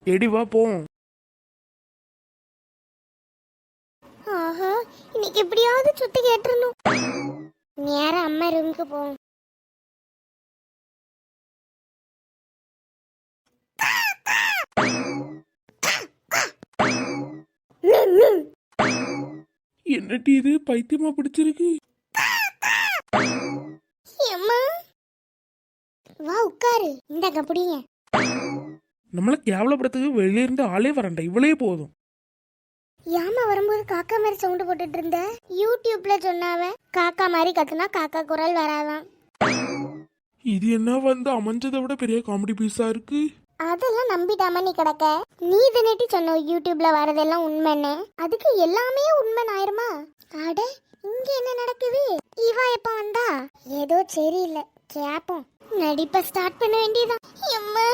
Eddy வா போம். ஆஹா, இன்னைக்கு எப்படியாவது சுத்தி கேட்டுறணும். நேரம் அம்மா ரூமுக்கு போவோம். என்னடி இது பைத்தியமா பிடிச்சிருக்கு? அம்மா வா உட்காரு. இந்தாக்க புடிங்க. நம்மள கேவலப்படுத்துக்கு வெளியே இருந்து ஆளே வரண்டா, இவளே போதும். ஏமா வரும்போது காக்கா மாதிரி சவுண்ட் போட்டுட்டு இருந்த? யூடியூப்ல சொன்னாவ காக்கா மாதிரி கத்துனா காக்கா குரல் வராதான். இது என்ன வந்து அமைஞ்சதை விட பெரிய காமெடி பீஸா இருக்கு. அதெல்லாம் நம்பிட்டாம நீ கிடக்க. நீ தினட்டி சொன்ன யூடியூப்ல வரதெல்லாம் உண்மைன்னு. அதுக்கு எல்லாமே உண்மை ஆயிருமா? அட இங்க என்ன நடக்குது? இவா எப்ப வந்தா? ஏதோ சரியில்லை, கேப்போம். நடிப்ப ஸ்டார்ட் பண்ண வேண்டியதான். அம்மா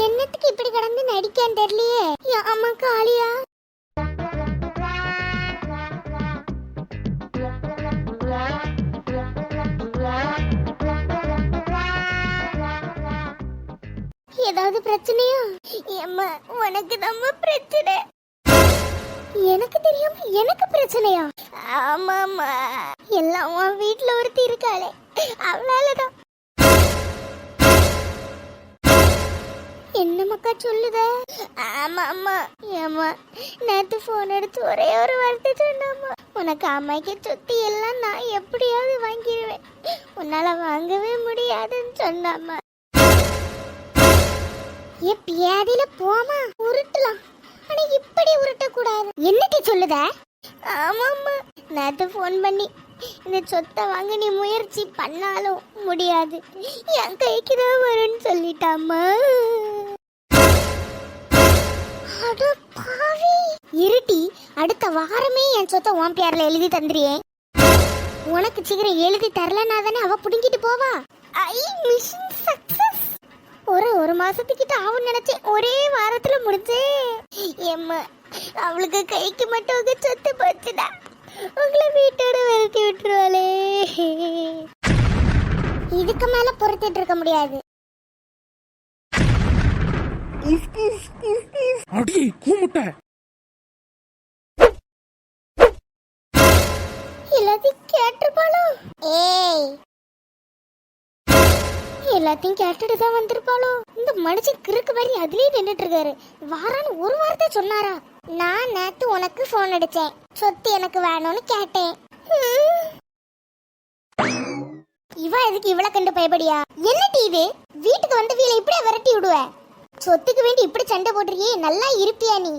என்னத்துக்கு இப்படி கடந்து நடிக்கான்னு தெரியலையே. அம்மா காளியா ஏதாவது பிரச்சனையா? அம்மா உனக்கு நம்ம பிரச்சனை. எனக்கு தெரியாம எனக்கு பிரச்சனையா? ஆமாமா, எல்லாம் உன் வீட்டுல ஒருத்தி இருக்காளே, அவளாலதான். என்ன மக்கா சொல்லுத? ஆமா அம்மா. ஏமா நேத்து போன் எடுத்து ஒரே ஒரு வார்த்தை சொன்னாமா, உனக்கு அம்மாய்க்கு சொத்து எல்லாம் நான் எப்படியாவது வாங்கிடுவேன், உன்னால வாங்கவே முடியாதுன்னு சொன்னாமா. பியாதில போமா உருட்டலாம், ஆனா இப்படி உருட்ட கூடாது. என்னடி சொல்லுத? ஆமாம்மா, நேத்து போன் பண்ணி இந்த சொத்தை வாங்க நீ முயற்சி பண்ணாலும் முடியாது, என் கைக்கு தான் வரும்னு சொல்லிட்டாமா. அட பாவி, இருட்டி அடுத்த வாரமே என் சொத்தை உன் பேர்ல எழுதி தந்துறியே. உனக்கு சீக்கிரம் எழுதி தரலன்னா தானே அவ புடுங்கிட்டு போவா. ஐ மிஷன் சக்சஸ். ஒரு மாசத்துக்கிட்ட ஆகும் நினைச்சேன், ஒரே வாரத்துல முடிஞ்சே. ஏம்மா அவளுக்கு கைக்கு மட்டும் சொத்து போச்சுடா, உங்களை வீட்டோட விரட்டி விட்டுருவாளே. இதுக்கு மேல பொறுத்துட்டு இருக்க முடியாது. அடியே கூமுட்ட. எல்லாத்தையும் கேட்டிருப்பாளோ? ஏய் எல்லாத்தையும் கேட்டுட்டு தான் வந்திருப்பாளோ? இந்த மனுஷன் கிறுக்கு மாதிரி அதுலயே நின்றுட்டு இருக்காரு. வாரான்னு ஒரு வார்த்தை சொன்னாரா? நான் நேத்து உனக்கு போன் அடிச்சேன், சொத்து எனக்கு வேணும்னு கேட்டேன். இவ எதுக்கு இவளை கண்டு பயப்படியா? என்னடி இது? வீட்டுக்கு வந்து வீல இப்படியே விரட்டி விடுவ? சொத்துக்கு வேண்டி இப்படி சண்டை போட்டிருக்கியே, நல்லா இருப்பியா நீ?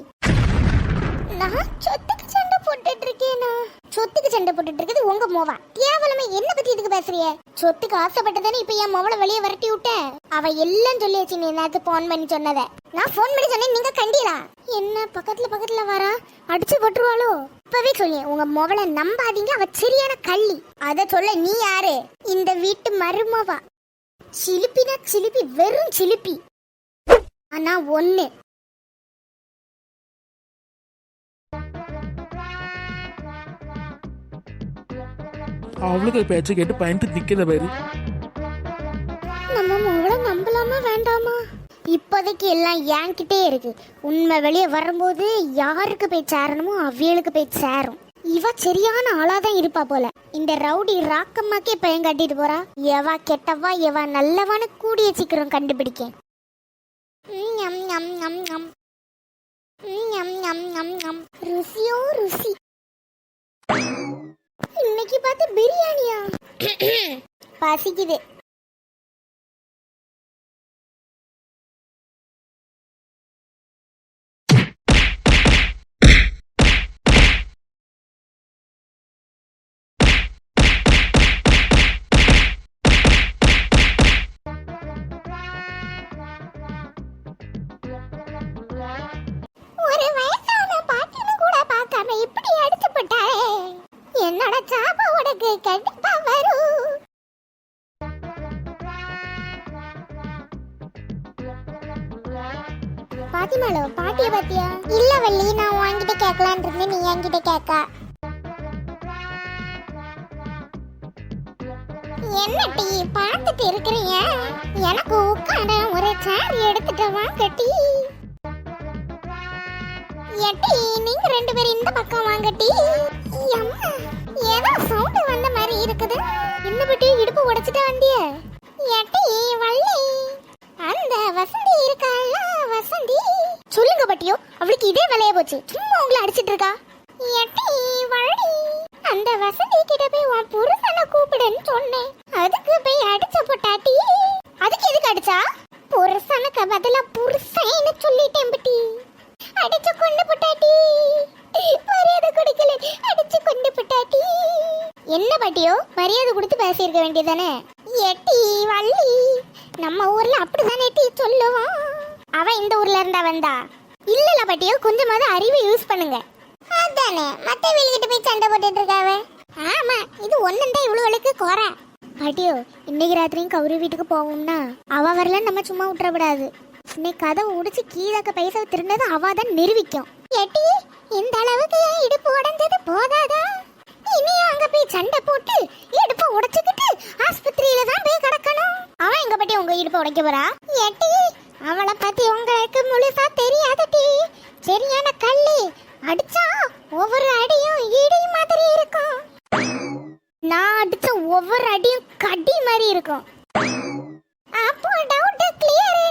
நான் சொத்துக்கு சண்டை போட்டுட்டு இருக்கேனா? சொத்துக்கு சண்டை போட்டுட்டு இருக்குது உங்க மோவா. கேவலமா என்ன பத்தி இதுக்கு பேசுறிய? சொத்துக்கு ஆசைப்பட்டதானே இப்ப என் மோவலை வெளியே விரட்டி விட்ட. அவ எல்லாம் சொல்லியாச்சு நீ நேத்து போன் பண்ணி சொன்னத. நான் போன் பண்ணி சொன்னேன், நீங்க கண்டீங்களா? என்ன பக்கத்துல வரா, அடிச்சு போட்டுருவாளோ? இப்பவே சொல்லி உங்க மோவலை நம்பாதீங்க, அவ சரியான கள்ளி. அத சொல்ல நீ யாரு? இந்த வீட்டு மருமவா. சிலிப்பினா சிலிப்பி, வெறும் சிலிப்பி. ஆனா ஒண்ணு, அவளுக்கு பேச்ச கேட்டு பயந்து நிக்கிறத பாரு. நம்ம மோவலை நம்பலாமா வேண்டாமா? இப்போதைக்கு எல்லாம் என்கிட்டே இருக்கு. உண்மை வெளியே வரும்போது யாருக்கு போய் சேரணுமோ அவியலுக்கு போய் சேரும். இவ சரியான ஆளாதான் இருப்பா போல. இந்த ரவுடி ராக்கம்மாக்கே பயம் காட்டிட்டு போறா. எவா கெட்டவா எவா நல்லவான்னு கூடிய சீக்கிரம் கண்டுபிடிக்க. ருசியோ ருசி. இன்னைக்கு பார்த்து பிரியாணியா? பசிக்குது. ஒரு வயசான பாட்டின்னு கூட பார்க்காம இப்படி அடிச்சு போட்டாரே. என்னோட சாப உனக்கு கண்டிப்பா வரும். பாத்திமாலோ பாட்டிய பாத்தியா? இல்ல வள்ளி, நான் வாங்கிட்டு கேட்கலான் இருந்தேன், நீ என்கிட்ட கேட்க. என்ன டீ பார்த்துட்டு இருக்கிறீங்க? எனக்கு உட்கார ஒரு சேர் எடுத்துட்டு வா கட்டி. ஏட்டி நீங்க ரெண்டு பேரும் இந்த பக்கம் வாங்கட்டி. அம்மா ஏதோ சவுண்ட் வந்த மாதிரி இருக்குது. என்ன பட்டி இடுப்பு உடைச்சிட்ட வண்டிய? ஏட்டி வள்ளி அந்த வசந்தி இருக்காள வசந்தி. சொல்லுங்க பட்டியோ, அவளுக்கு இதே வேலையா போச்சு. சும்மா உங்களை அடிச்சிட்டு இருக்கா. ஏட்டி வள்ளி அந்த வசந்தி கிட்ட போய் உன் புருஷனை கூப்பிடுன்னு சொன்னேன். அதுக்கு போய் அடிச்ச போட்டாட்டி. அதுக்கு எதுக்கு அடிச்சா? புருஷனுக்கு பதிலா புருஷன்னு சொல்லிட்டேன் பட்டி. அடிச்சு கொண்டு போட்டாட்டி. மரியாதை கொடுக்கல, அடிச்சு கொண்டு போட்டாட்டி. என்ன பாட்டியோ, மரியாதை கொடுத்து பேசியிருக்க வேண்டியதானே. எட்டி வள்ளி நம்ம ஊர்ல அப்படிதானே டீ சொல்லுவோம். அவ இந்த ஊர்ல இருந்தா வந்தா. இல்லல பாட்டியோ, கொஞ்சமாவது அறிவை யூஸ் பண்ணுங்க. அதானே மத்த வெளியிட்டு போய் சண்டை போட்டுட்டு இருக்காவ. ஆமா, இது ஒண்ணுதான் இவ்வளவுக்கு குறை. பாட்டியோ, இன்னைக்கு ராத்திரியும் கௌரி வீட்டுக்கு போவோம்னா அவ வரல, நம்ம சும்மா விட்டுறக்கூடாது. இன்னைக்கு கதவை உடைச்சு கீழாக்க பைசா திருந்தது அவாதான் நிரூபிக்கும். எட்டி இந்த அளவுக்கு இடுப்பு உடைஞ்சது போதாதா? இனியும் அங்க போய் சண்டை போட்டு இடுப்பு உடைச்சுக்கிட்டு ஆஸ்பத்திரியில தான் போய் கிடக்கணும். அவன் எங்க பட்டி உங்க இடுப்பு உடைக்க போறா? எட்டி அவளை பத்தி உங்களுக்கு முழுசா தெரியாதட்டி. சரியான கல்லு, அடிச்சா ஒவ்வொரு அடியும் இடி மாதிரி இருக்கும். நான் அடிச்ச ஒவ்வொரு அடியும் கடி மாதிரி இருக்கும். அப்போ டவுட் கிளியர்.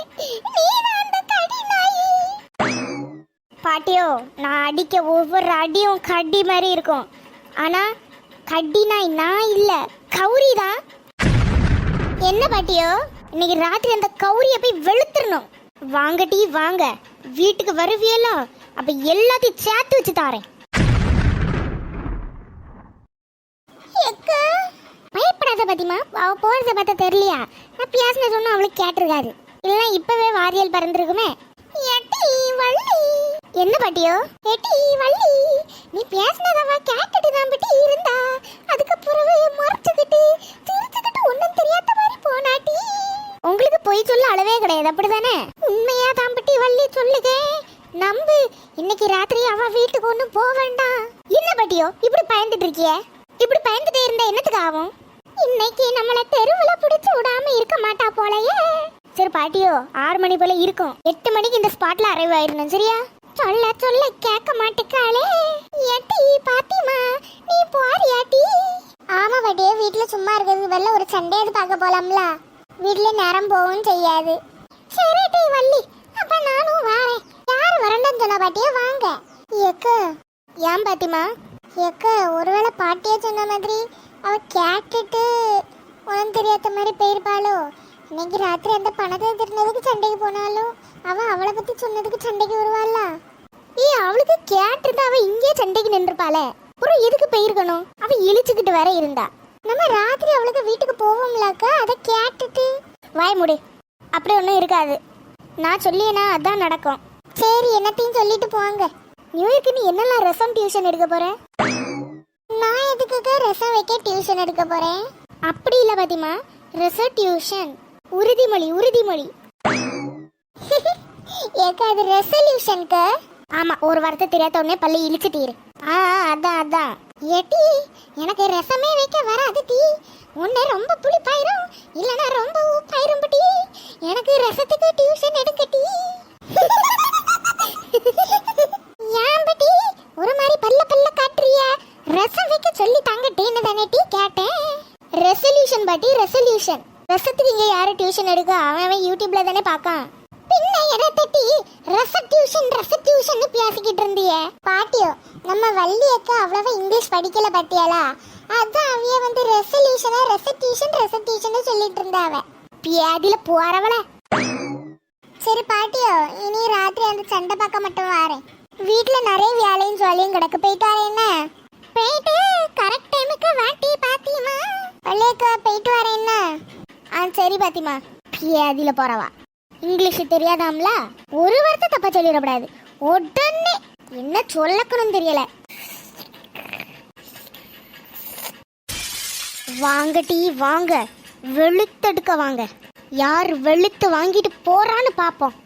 நீ அந்த கடி நாயி. பாட்டியோ, நான் அடிக்க ஒவ்வொரு அடியும் கடி மாதிரி இருக்கும். ஆனா கடி நாய் நான் இல்ல, கௌரி தான். என்ன பாட்டியோ, இன்னைக்கு ராத்திரி அந்த கௌரிய போய் வெளுத்துறணும். வாங்கட்டி வாங்க, வீட்டுக்கு வருவியலோ அப்ப எல்லாத்தையும் சேர்த்து வச்சு தாரேன். பயப்படாத பாத்திமா, அவ போறத பார்த்தா தெரியலையா? நான் பேசின சொன்னா அவளுக்கு கேட்டிருக்காது. இல்ல இப்பவே வாரியல் பறந்துருக்குமே. எட்டி வள்ளி என்ன பாட்டியோ? எட்டி வள்ளி நீ பேசினதவ கேட்டுட்டு தான் பட்டி இருந்தா. அதுக்கு பிறகு மறைச்சுக்கிட்டு சிரிச்சுக்கிட்டு ஒன்னும் தெரியாத மாதிரி போனாட்டி. உங்களுக்கு பொய் சொல்ல அளவே கிடையாது, அப்படிதானே? உண்மையா தான் பட்டி வள்ளி சொல்லுங்க, நம்பு. இன்னைக்கு ராத்திரி அவ வீட்டுக்கு ஒன்னும் போக வேண்டாம். என்ன பாட்டியோ இப்படி பயந்துட்டு இருக்கிய? இப்படி பயந்துட்டே இருந்தா என்னத்துக்கு ஆகும்? இன்னைக்கு நம்மள தெருவுல பிடிச்சு விடாம இருக்க மாட்டா போலயே. சரி பாட்டியோ, 6 மணி போல இருக்கும். 8 மணிக்கு இந்த ஸ்பாட்ல அரைவ் ஆயிரணும், சரியா? சொல்ல சொல்ல கேட்க மாட்டேக்காளே. ஏட்டி பாத்திமா நீ போறியாட்டி? ஆமா பாட்டியே, வீட்டுல சும்மா இருக்கிறது வரல ஒரு சண்டையாவது பார்க்க போலாம்ல. வீட்டுல நேரம் போகவும் செய்யாது. சரி டி வள்ளி, அப்ப நானும் வரேன். யாரு வரண்டான்னு சொன்னா பாட்டியே? வாங்க. ஏக்க ஏன் பாத்திமா? ஏக்க ஒருவேளை பாட்டியே சொன்ன மாதிரி அவ கேட்டுட்டு உனக்கு தெரியாத மாதிரி போயிருப்பாளோ? இன்னைக்கு ராத்திரி அந்த பணத்தை திருந்ததுக்கு சண்டைக்கு போனாலும் அவளை பத்தி சொன்னதுக்கு சண்டைக்கு வருவாள்ல. அவளுக்கு கேட்டுதான் அவ இங்கே சண்டைக்கு நின்றுப்பாளே. அப்புறம் எதுக்கு போயிருக்கணும்? அவ இழிச்சுக்கிட்டு வர இருந்தா. நம்ம ராத்திரி அவளுக்கு வீட்டுக்கு போவோம்லாக்கா, அதை கேட்டுட்டு வாய் முடி. அப்படி ஒன்றும் இருக்காது. நான் சொல்லியேனா அதான் நடக்கும். சரி, என்னத்தையும் சொல்லிட்டு போவாங்க. நியூ இயர்க்கு நீ என்னெல்லாம் ரெசம் டியூஷன் எடுக்க போறேன்? நான் எதுக்காக ரெசம் வைக்க டியூஷன் எடுக்க போறேன்? அப்படி இல்ல பாத்திமா, ரெச டியூஷன் உறுதிமொழி உறுதிமொழி. ஏக்கா அது ரெசல்யூஷனுக்கு? ஆமா, ஒரு வாரத்தை தெரியாத உடனே பள்ளி இழிச்சிட்டீரு. அதான் அதான். ஏட்டி எனக்கு ரசமே வைக்க வராது டி. உன்னை ரொம்ப புளிப்பாயிரும், இல்லனா ரொம்ப உப்பாயிரும் பட்டி. எனக்கு ரசத்துக்கு டியூஷன் எடுக்க டி. ஏன் பட்டி ஒரு மாதிரி பல்ல பல்ல காட்டுறிய? ரசம் வைக்க சொல்லி தாங்க டீன்னு தானே டி கேட்டேன். ரெசல்யூஷன் பாட்டி, ரெசல்யூஷன். ரசத்துக்கு இங்க யாரு டியூஷன் எடுக்க? அவன் யூடியூப்ல தானே பாக்கான். பின்ன எடத்தட்டி ரச டியூஷன் பேசிக்கிட்டு இருந்தியே பாட்டியோ. நம்ம வள்ளி அக்கா அவ்வளவா இங்கிலீஷ் படிக்கல பாட்டியாலா, அதான் அவைய வந்து ரெசல்யூஷன் சொல்லிட்டு இருந்தாவ. பியாதில போறவள. சரி பாட்டியோ, இனி ராத்திரி அந்த சண்டை பார்க்க மட்டும் வரேன். வீட்டுல நிறைய வேலையும் ஜோலியும் கிடக்கு. போயிட்டு வரேன்னா போயிட்டு கரெக்ட் டைமுக்கு வாட்டி பாத்தியமா. வள்ளியக்கா போயிட்டு வரேன்னா. சரி பாத்திமா. பியாதில போறவா, இங்கிலீஷ் தெரியாதாம்ல, ஒரு வார்த்தை தப்பா சொல்லிடக்கூடாது. உடனே என்ன சொல்லக்கணும் தெரியல. வாங்க டீ வாங்க, வெளுத்தெடுக்க வாங்க. யார் வெளுத்து வாங்கிட்டு போறான்னு பாப்போம்.